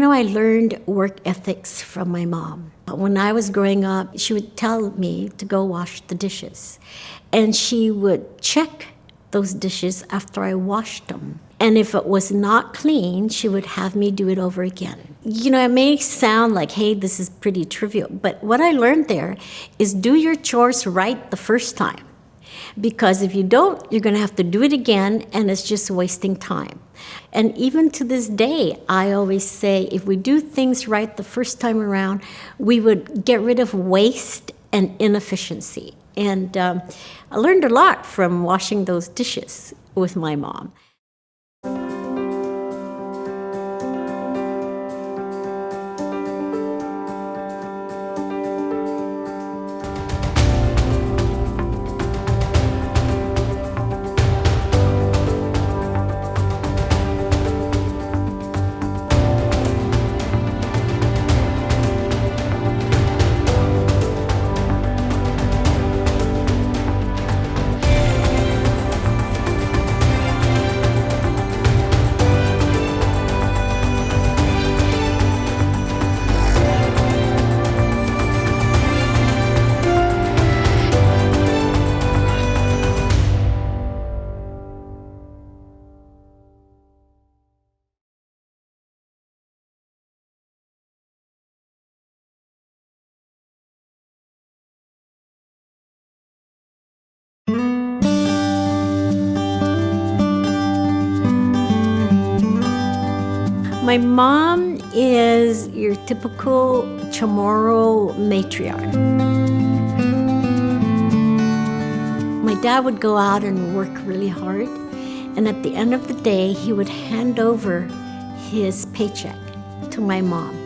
I learned work ethics from my mom. When I was growing up, she would tell me to go wash the dishes. And she would check those dishes after I washed them. And if it was not clean, she would have me do it over again. It may sound like, hey, this is pretty trivial. But what I learned there is do your chores right the first time. Because if you don't, you're going to have to do it again, and it's just wasting time. And even to this day, I always say if we do things right the first time around, we would get rid of waste and inefficiency. And I learned a lot from washing those dishes with my mom. My mom is your typical Chamorro matriarch. My dad would go out and work really hard, and at the end of the day, he would hand over his paycheck to my mom.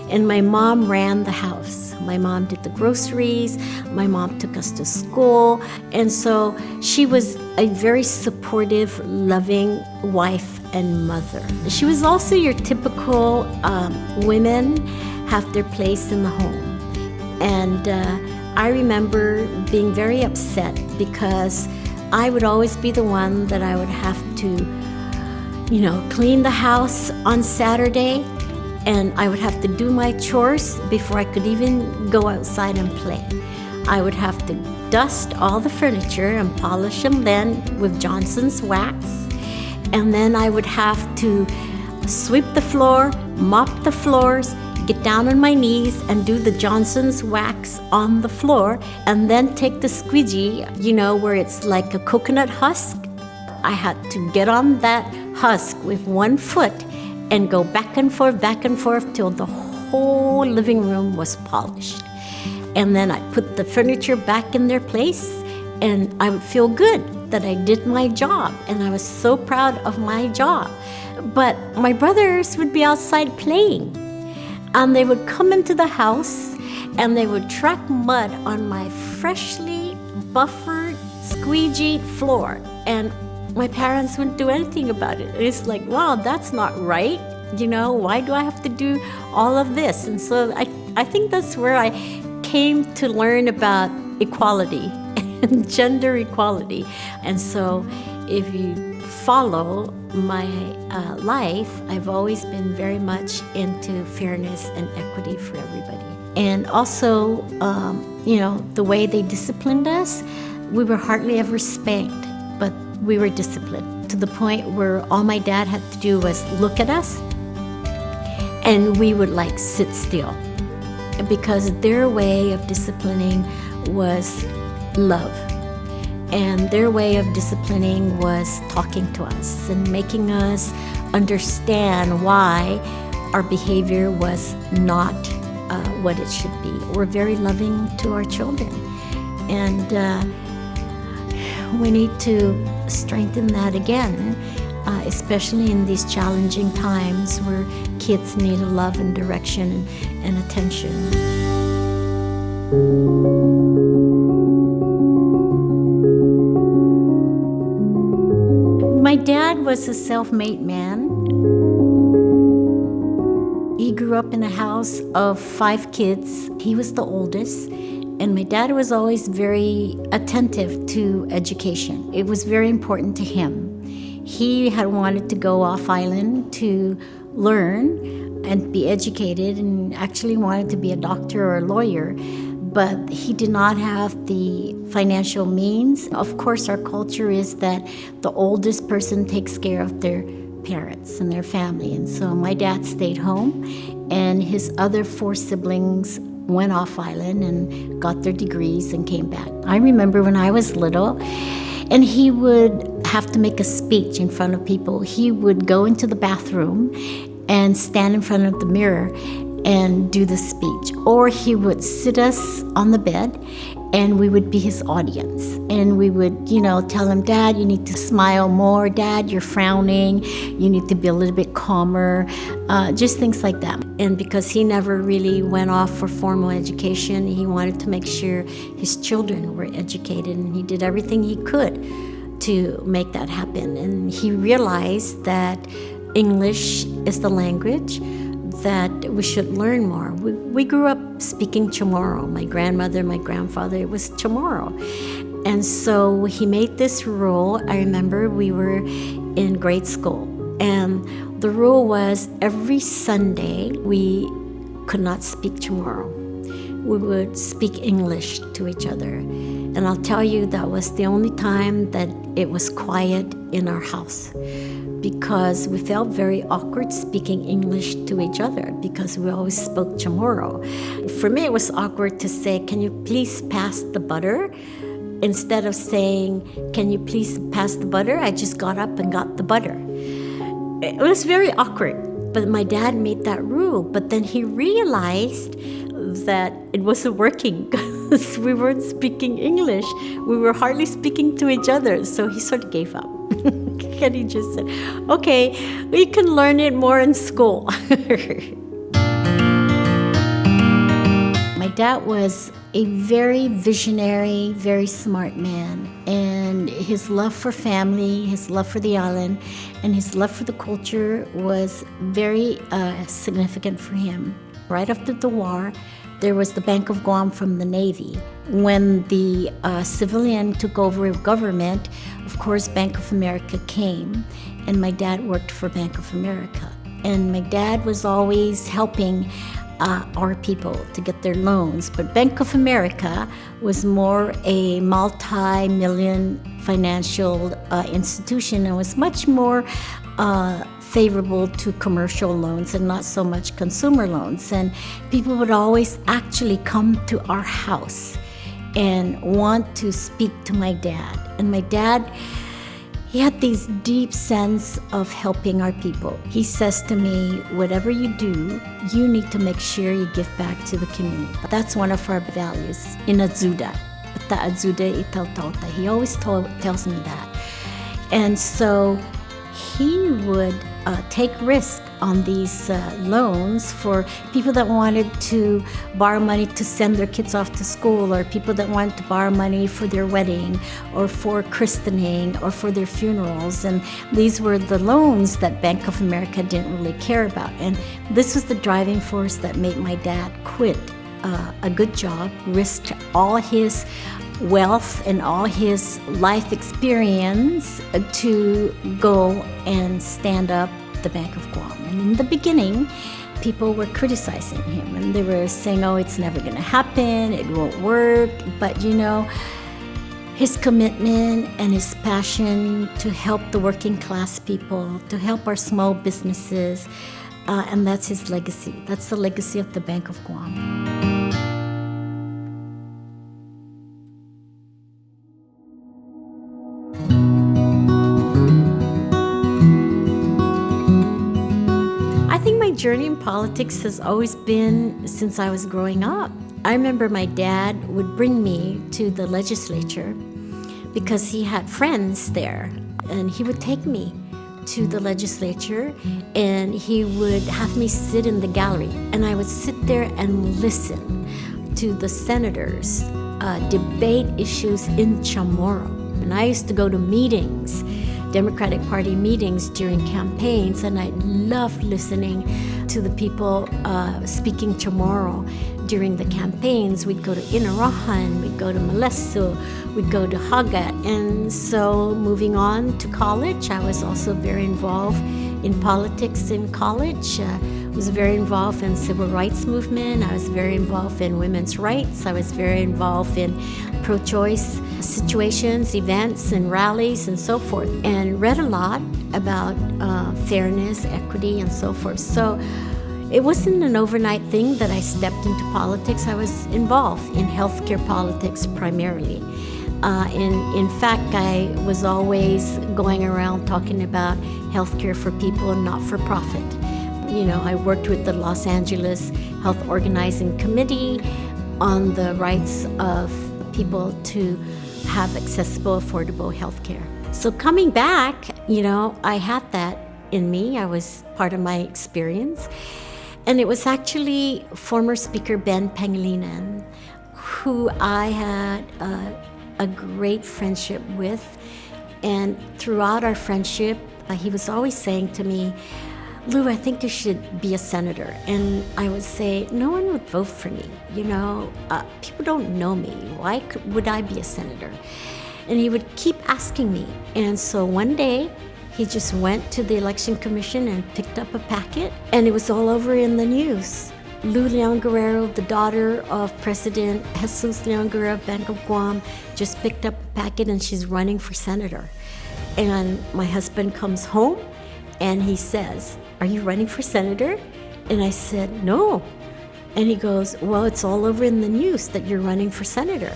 And my mom ran the house. My mom did the groceries. My mom took us to school. And so she was a very supportive, loving wife and mother. She was also your typical women have their place in the home. And I remember being very upset because I would always be the one that I would have to, clean the house on Saturday. And I would have to do my chores before I could even go outside and play. I would have to dust all the furniture and polish them then with Johnson's wax. And then I would have to sweep the floor, mop the floors, get down on my knees and do the Johnson's wax on the floor, and then take the squeegee, where it's like a coconut husk. I had to get on that husk with one foot and go back and forth till the whole living room was polished. And then I put the furniture back in their place, and I would feel good that I did my job, and I was so proud of my job. But my brothers would be outside playing, and they would come into the house, and they would track mud on my freshly buffered, squeegeed floor, and my parents wouldn't do anything about it. It's like, wow, that's not right. Why do I have to do all of this? And so I think that's where I came to learn about equality and gender equality. And so if you follow my life, I've always been very much into fairness and equity for everybody. And also, the way they disciplined us, we were hardly ever spanked, but we were disciplined to the point where all my dad had to do was look at us, and we would sit still, because their way of disciplining was love. And their way of disciplining was talking to us and making us understand why our behavior was not what it should be. We're very loving to our children. And we need to strengthen that again, especially in these challenging times where kids need love and direction and attention. My dad was a self-made man. He grew up in a house of 5 kids. He was the oldest. And my dad was always very attentive to education. It was very important to him. He had wanted to go off island to learn and be educated and actually wanted to be a doctor or a lawyer, but he did not have the financial means. Of course, our culture is that the oldest person takes care of their parents and their family. And so my dad stayed home, and his other 4 siblings went off island and got their degrees and came back. I remember when I was little, and he would have to make a speech in front of people. He would go into the bathroom and stand in front of the mirror and do the speech. Or he would sit us on the bed and we would be his audience. And we would, tell him, Dad, you need to smile more. Dad, you're frowning. You need to be a little bit calmer. Just things like that. And because he never really went off for formal education, he wanted to make sure his children were educated, and he did everything he could to make that happen. And he realized that English is the language that we should learn more. We grew up speaking Chamorro. My grandmother, my grandfather, it was Chamorro. And so he made this rule. I remember we were in grade school, and the rule was every Sunday we could not speak Chamorro. We would speak English to each other. And I'll tell you, that was the only time that it was quiet in our house, because we felt very awkward speaking English to each other because we always spoke Chamorro. For me, it was awkward to say, can you please pass the butter? Instead of saying, can you please pass the butter? I just got up and got the butter. It was very awkward, but my dad made that rule. But then he realized that it wasn't working because we weren't speaking English. We were hardly speaking to each other. So he sort of gave up. And he just said, okay, we can learn it more in school. My dad was a very visionary, very smart man. And his love for family, his love for the island, and his love for the culture was very significant for him. Right after the war, there was the Bank of Guam from the Navy. When the civilian took over government, of course, Bank of America came, and my dad worked for Bank of America. And my dad was always helping our people to get their loans. But Bank of America was more a multi-million financial institution and was much more favorable to commercial loans and not so much consumer loans. And people would always actually come to our house and want to speak to my dad. And my dad, he had this deep sense of helping our people. He says to me, whatever you do, you need to make sure you give back to the community. That's one of our values in Azuda. He always tells me that. And so he would take risk on these loans for people that wanted to borrow money to send their kids off to school, or people that wanted to borrow money for their wedding or for christening or for their funerals. And these were the loans that Bank of America didn't really care about. And this was the driving force that made my dad quit a good job, risked all his wealth and all his life experience to go and stand up the Bank of Guam. And in the beginning, people were criticizing him, and they were saying, oh, it's never going to happen, it won't work. But his commitment and his passion to help the working class people, to help our small businesses, and that's his legacy. That's the legacy of the Bank of Guam. Journey in politics has always been since I was growing up. I remember my dad would bring me to the legislature because he had friends there, and he would take me to the legislature and he would have me sit in the gallery, and I would sit there and listen to the senators debate issues in Chamorro. And I used to go to meetings, Democratic Party meetings during campaigns, and I loved listening to the people speaking Chamorro during the campaigns. We'd go to Inarahan, we'd go to Malesu, we'd go to Hagat. And so moving on to college, I was also very involved in politics in college. was very involved in civil rights movement. I was very involved in women's rights. I was very involved in pro-choice situations, events, and rallies, and so forth, and read a lot about fairness, equity, and so forth. So it wasn't an overnight thing that I stepped into politics. I was involved in healthcare politics primarily. In fact, I was always going around talking about healthcare for people and not for profit. I worked with the Los Angeles Health Organizing Committee on the rights of people to have accessible, affordable healthcare. So coming back, I had that in me. I was part of my experience. And it was actually former Speaker Ben Pangilinan, who I had a great friendship with. And throughout our friendship, he was always saying to me, "Lou, I think you should be a senator." And I would say, no one would vote for me. People don't know me. Why would I be a senator? And he would keep asking me. And so one day, he just went to the Election Commission and picked up a packet, and it was all over in the news. Lou Leon Guerrero, the daughter of President Jesus Leon Guerrero of Bank of Guam, just picked up a packet and she's running for senator. And my husband comes home and he says, "Are you running for senator?" And I said, "No." And he goes, "Well, it's all over in the news that you're running for senator."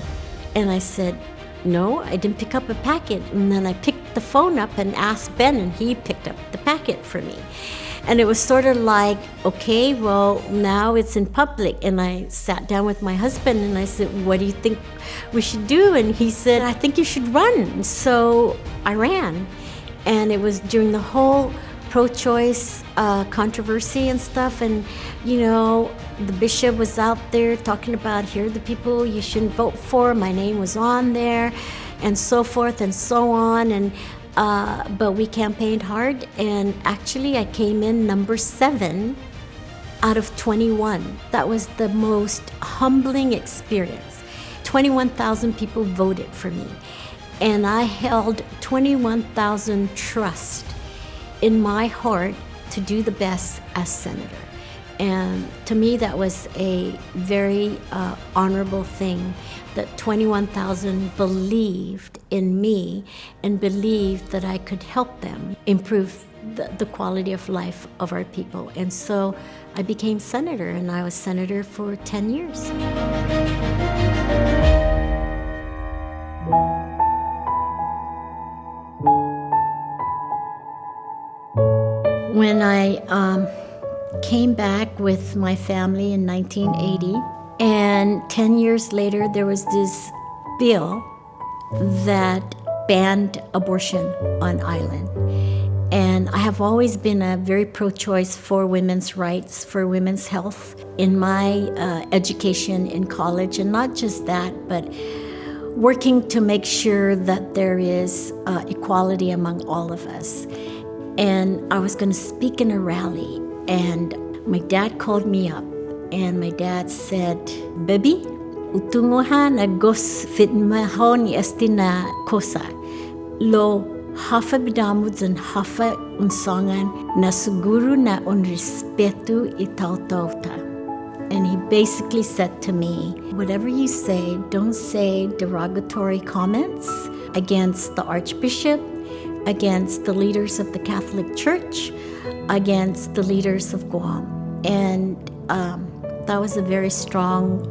And I said, "No, I didn't pick up a packet." And then I picked the phone up and asked Ben, and he picked up the packet for me. And it was sort of like, okay, well, now it's in public. And I sat down with my husband and I said, "What do you think we should do?" And he said, "I think you should run." So I ran. And it was during the whole pro-choice controversy and stuff. And, the bishop was out there talking about, here are the people you shouldn't vote for. My name was on there, and so forth and so on. And but we campaigned hard, and actually I came in number 7 out of 21. That was the most humbling experience. 21,000 people voted for me, and I held 21,000 trust in my heart to do the best as senator. And to me, that was a very honorable thing, that 21,000 believed in me and believed that I could help them improve the quality of life of our people. And so I became senator, and I was senator for 10 years. When I came back with my family in 1980, and 10 years later, there was this bill that banned abortion on island. And I have always been a very pro-choice for women's rights, for women's health in my education in college. And not just that, but working to make sure that there is equality among all of us. And I was going to speak in a rally, and my dad called me up, and my dad said, "Baby, utunguhan agos fitmahon estina kosa lo hafa bidamuds and hafa unsangan na siguro na un respeto itautauta." And he basically said to me, whatever you say, don't say derogatory comments against the Archbishop, against the leaders of the Catholic Church, against the leaders of Guam. And that was a very strong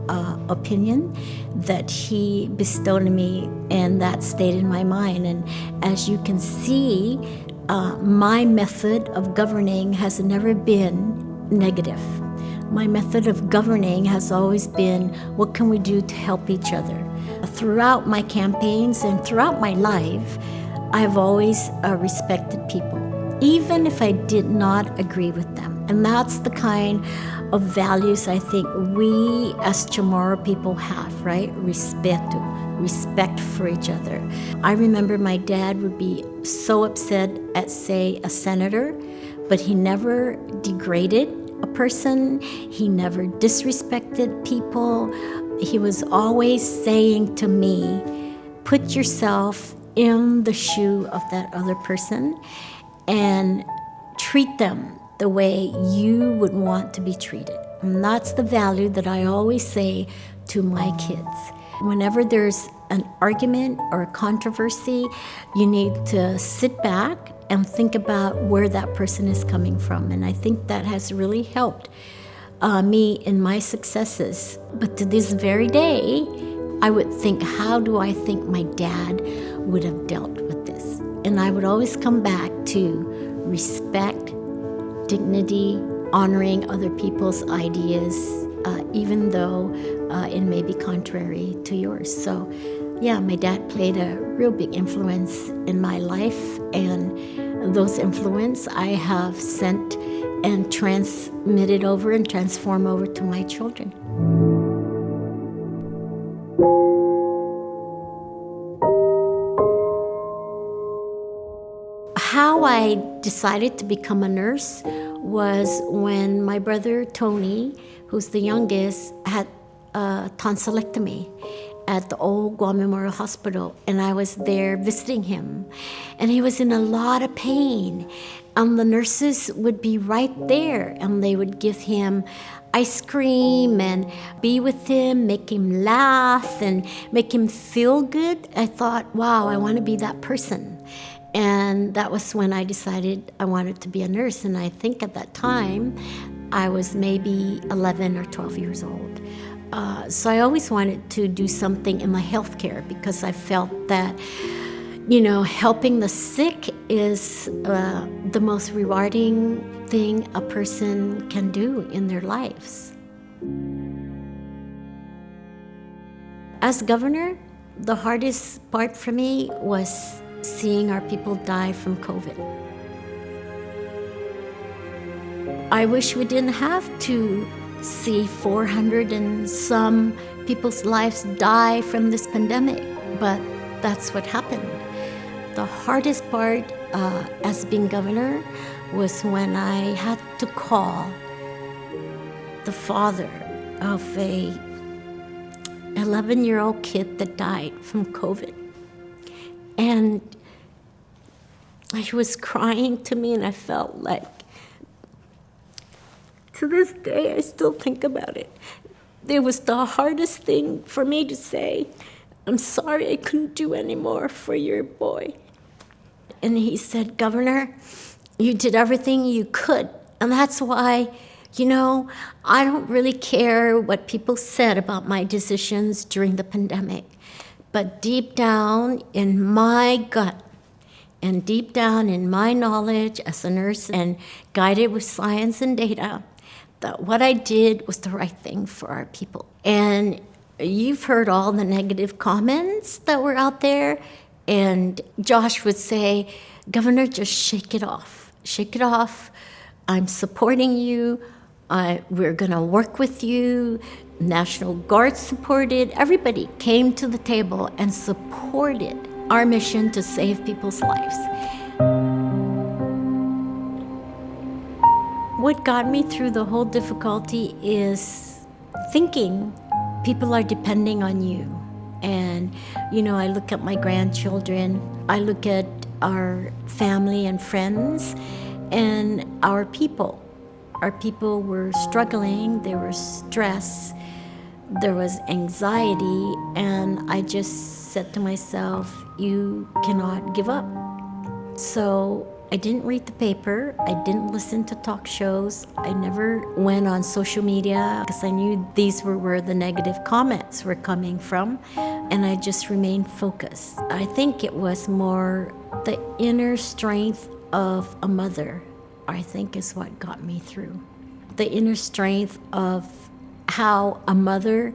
opinion that he bestowed on me, and that stayed in my mind. And as you can see, my method of governing has never been negative. My method of governing has always been, what can we do to help each other? Throughout my campaigns and throughout my life, I've always respected people, even if I did not agree with them. And that's the kind of values I think we as Chamorro people have, right? Respect for each other. I remember my dad would be so upset at, say, a senator, but he never degraded a person. He never disrespected people. He was always saying to me, put yourself in the shoe of that other person and treat them the way you would want to be treated. And that's the value that I always say to my kids. Whenever there's an argument or a controversy, you need to sit back and think about where that person is coming from. And I think that has really helped me in my successes. But to this very day, I would think, how do I think my dad would have dealt with this? And I would always come back to respect, dignity, honoring other people's ideas, even though it may be contrary to yours. So yeah, my dad played a real big influence in my life, and those influence I have sent and transmitted over and transformed over to my children. How I decided to become a nurse was when my brother Tony, who's the youngest, had a tonsillectomy at the old Guam Memorial Hospital, and I was there visiting him, and he was in a lot of pain, and the nurses would be right there, and they would give him ice cream and be with him, make him laugh and make him feel good. I thought, wow, I want to be that person. And that was when I decided I wanted to be a nurse. And I think at that time, I was maybe 11 or 12 years old. So I always wanted to do something in my healthcare because I felt that, helping the sick is the most rewarding thing a person can do in their lives. As governor, the hardest part for me was seeing our people die from COVID. I wish we didn't have to see 400 and some people's lives die from this pandemic, but that's what happened. The hardest part as being governor was when I had to call the father of a 11-year-old kid that died from COVID. And he was crying to me, and I felt like, to this day, I still think about it. It was the hardest thing for me to say, I'm sorry I couldn't do any more for your boy. And he said, Governor, you did everything you could. And that's why, I don't really care what people said about my decisions during the pandemic. But deep down in my gut and deep down in my knowledge as a nurse and guided with science and data, that what I did was the right thing for our people. And you've heard all the negative comments that were out there. And Josh would say, Governor, just shake it off. Shake it off. I'm supporting you. We're going to work with you. National Guard supported. Everybody came to the table and supported our mission to save people's lives. What got me through the whole difficulty is thinking people are depending on you. And, I look at my grandchildren, I look at our family and friends, and our people. Our people were struggling, there was stress, there was anxiety, and I just said to myself, you cannot give up. So I didn't read the paper, I didn't listen to talk shows, I never went on social media because I knew these were where the negative comments were coming from, and I just remained focused. I think it was more the inner strength of a mother, I think, is what got me through. The inner strength of how a mother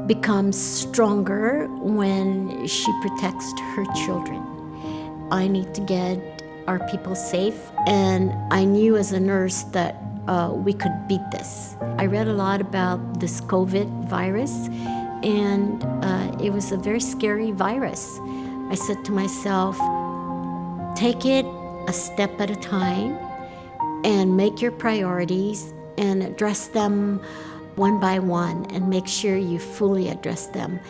becomes stronger when she protects her children. I need to get our people safe, and I knew as a nurse that we could beat this. I read a lot about this COVID virus, and it was a very scary virus. I said to myself, take it a step at a time and make your priorities and address them one by one and make sure you fully address them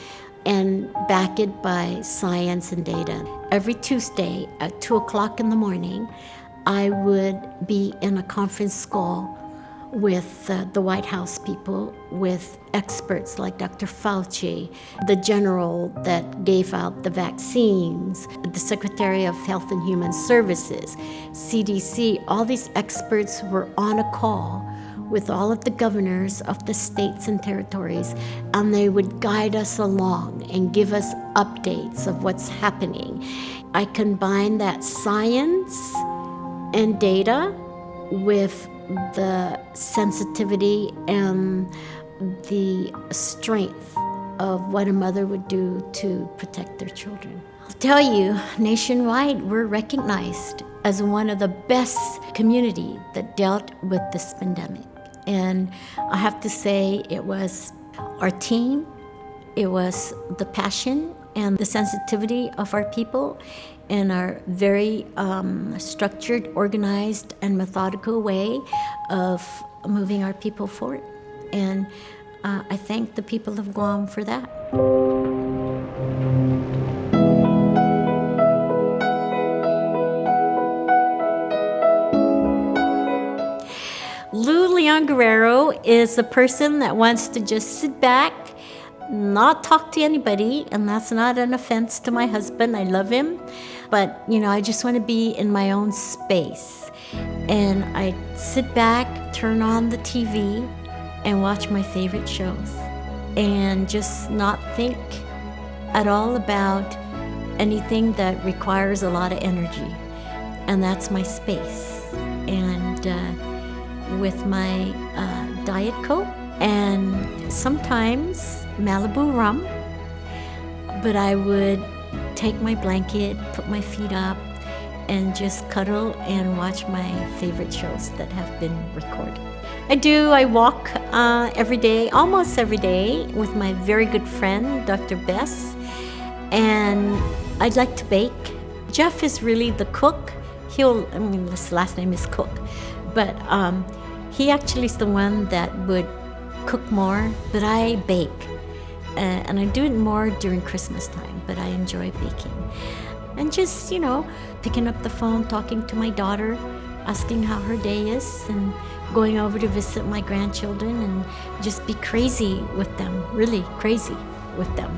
and back it by science and data. Every Tuesday at 2 o'clock in the morning, I would be in a conference call with the White House people, with experts like Dr. Fauci, the general that gave out the vaccines, the Secretary of Health and Human Services, CDC. All these experts were on a call with all of the governors of the states and territories, and they would guide us along and give us updates of what's happening. I combine that science and data with the sensitivity and the strength of what a mother would do to protect their children. I'll tell you, nationwide, we're recognized as one of the best community that dealt with this pandemic. And I have to say, it was our team, it was the passion and the sensitivity of our people, in our very structured, organized, and methodical way of moving our people forward. And I thank the people of Guam for that. Lou Leon Guerrero is a person that wants to just sit back, not talk to anybody, and that's not an offense to my husband. I love him. But, I just want to be in my own space. And I sit back, turn on the TV, and watch my favorite shows. And just not think at all about anything that requires a lot of energy. And that's my space. And with my Diet Coke, and sometimes Malibu rum, but I would take my blanket, put my feet up, and just cuddle and watch my favorite shows that have been recorded. I walk every day, almost every day, with my very good friend, Dr. Bess, and I'd like to bake. Jeff is really the cook. His last name is Cook, but he actually is the one that would cook more, but I bake. And I do it more during Christmas time, but I enjoy baking. And just, picking up the phone, talking to my daughter, asking how her day is, and going over to visit my grandchildren and just be crazy with them, really crazy with them.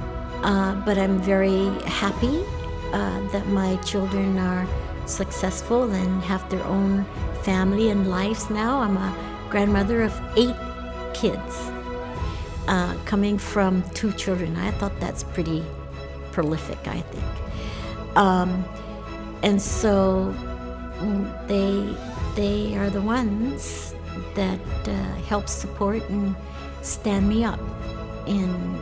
But I'm very happy that my children are successful and have their own family and lives now. I'm a grandmother of 8 kids. Coming from 2 children. I thought that's pretty prolific, I think. And so they are the ones that help support and stand me up in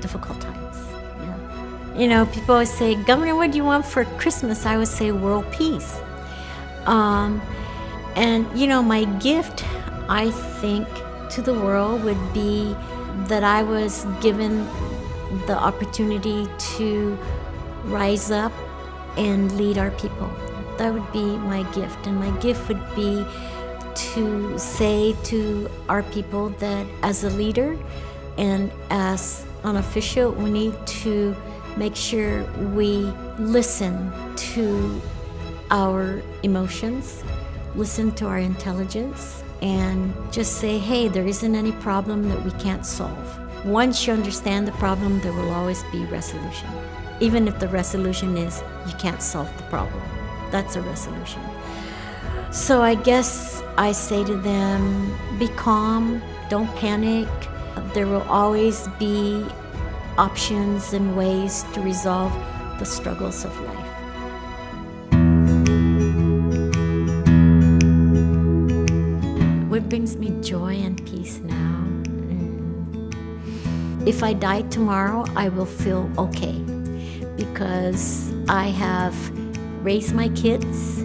difficult times. Yeah. People always say, Governor, what do you want for Christmas? I would say world peace. And my gift, I think, to the world would be that I was given the opportunity to rise up and lead our people. That would be my gift. And my gift would be to say to our people that as a leader and as an official, we need to make sure we listen to our emotions, listen to our intelligence, and just say, hey, there isn't any problem that we can't solve. Once you understand the problem, there will always be resolution. Even if the resolution is you can't solve the problem, that's a resolution. So I guess I say to them, be calm, don't panic. There will always be options and ways to resolve the struggles of life. What brings me joy and peace now? If I die tomorrow, I will feel okay because I have raised my kids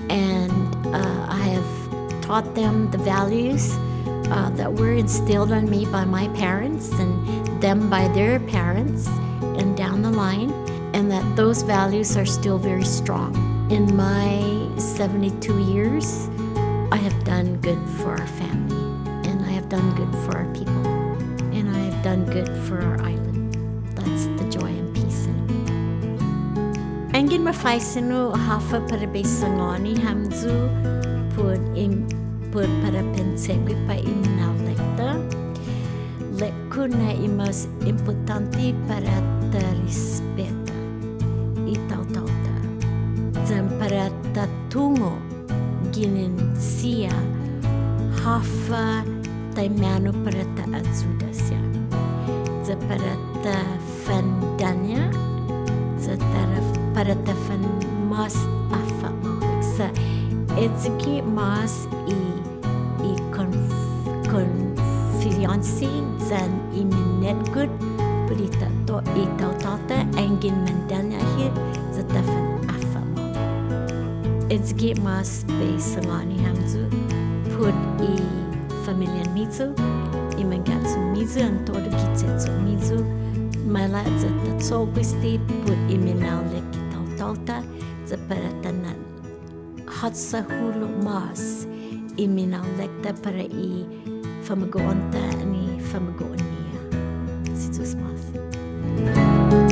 and I have taught them the values that were instilled on me by my parents and them by their parents and down the line, and that those values are still very strong. In my 72 years, I have done good for our family, and I have done good for our people, and I have done good for our island. That's the joy and peace in it. And mafaisinu hafa para besangoni hamzu por para pensegui pa iminal lecta. Lekuna é mais importante para te respeitar e tal. Zan para te tungo ginin sia hafa taimano para te ajuda. Za para te fandanya, za para te fan mas afa. Sa edziki mas i confiansi zan i minnet good perita to i tau engin mendanya hier za te fan afa. Edziki mas be sangani hamzu put i familian mizu i mangatsu mizu and todo kitsetsu mizu mala za te tsogusti put i minal leki tau za para tanan hatsa hulu mas i minal lekta para i famagoonta ni famagoon niya. Situs mas.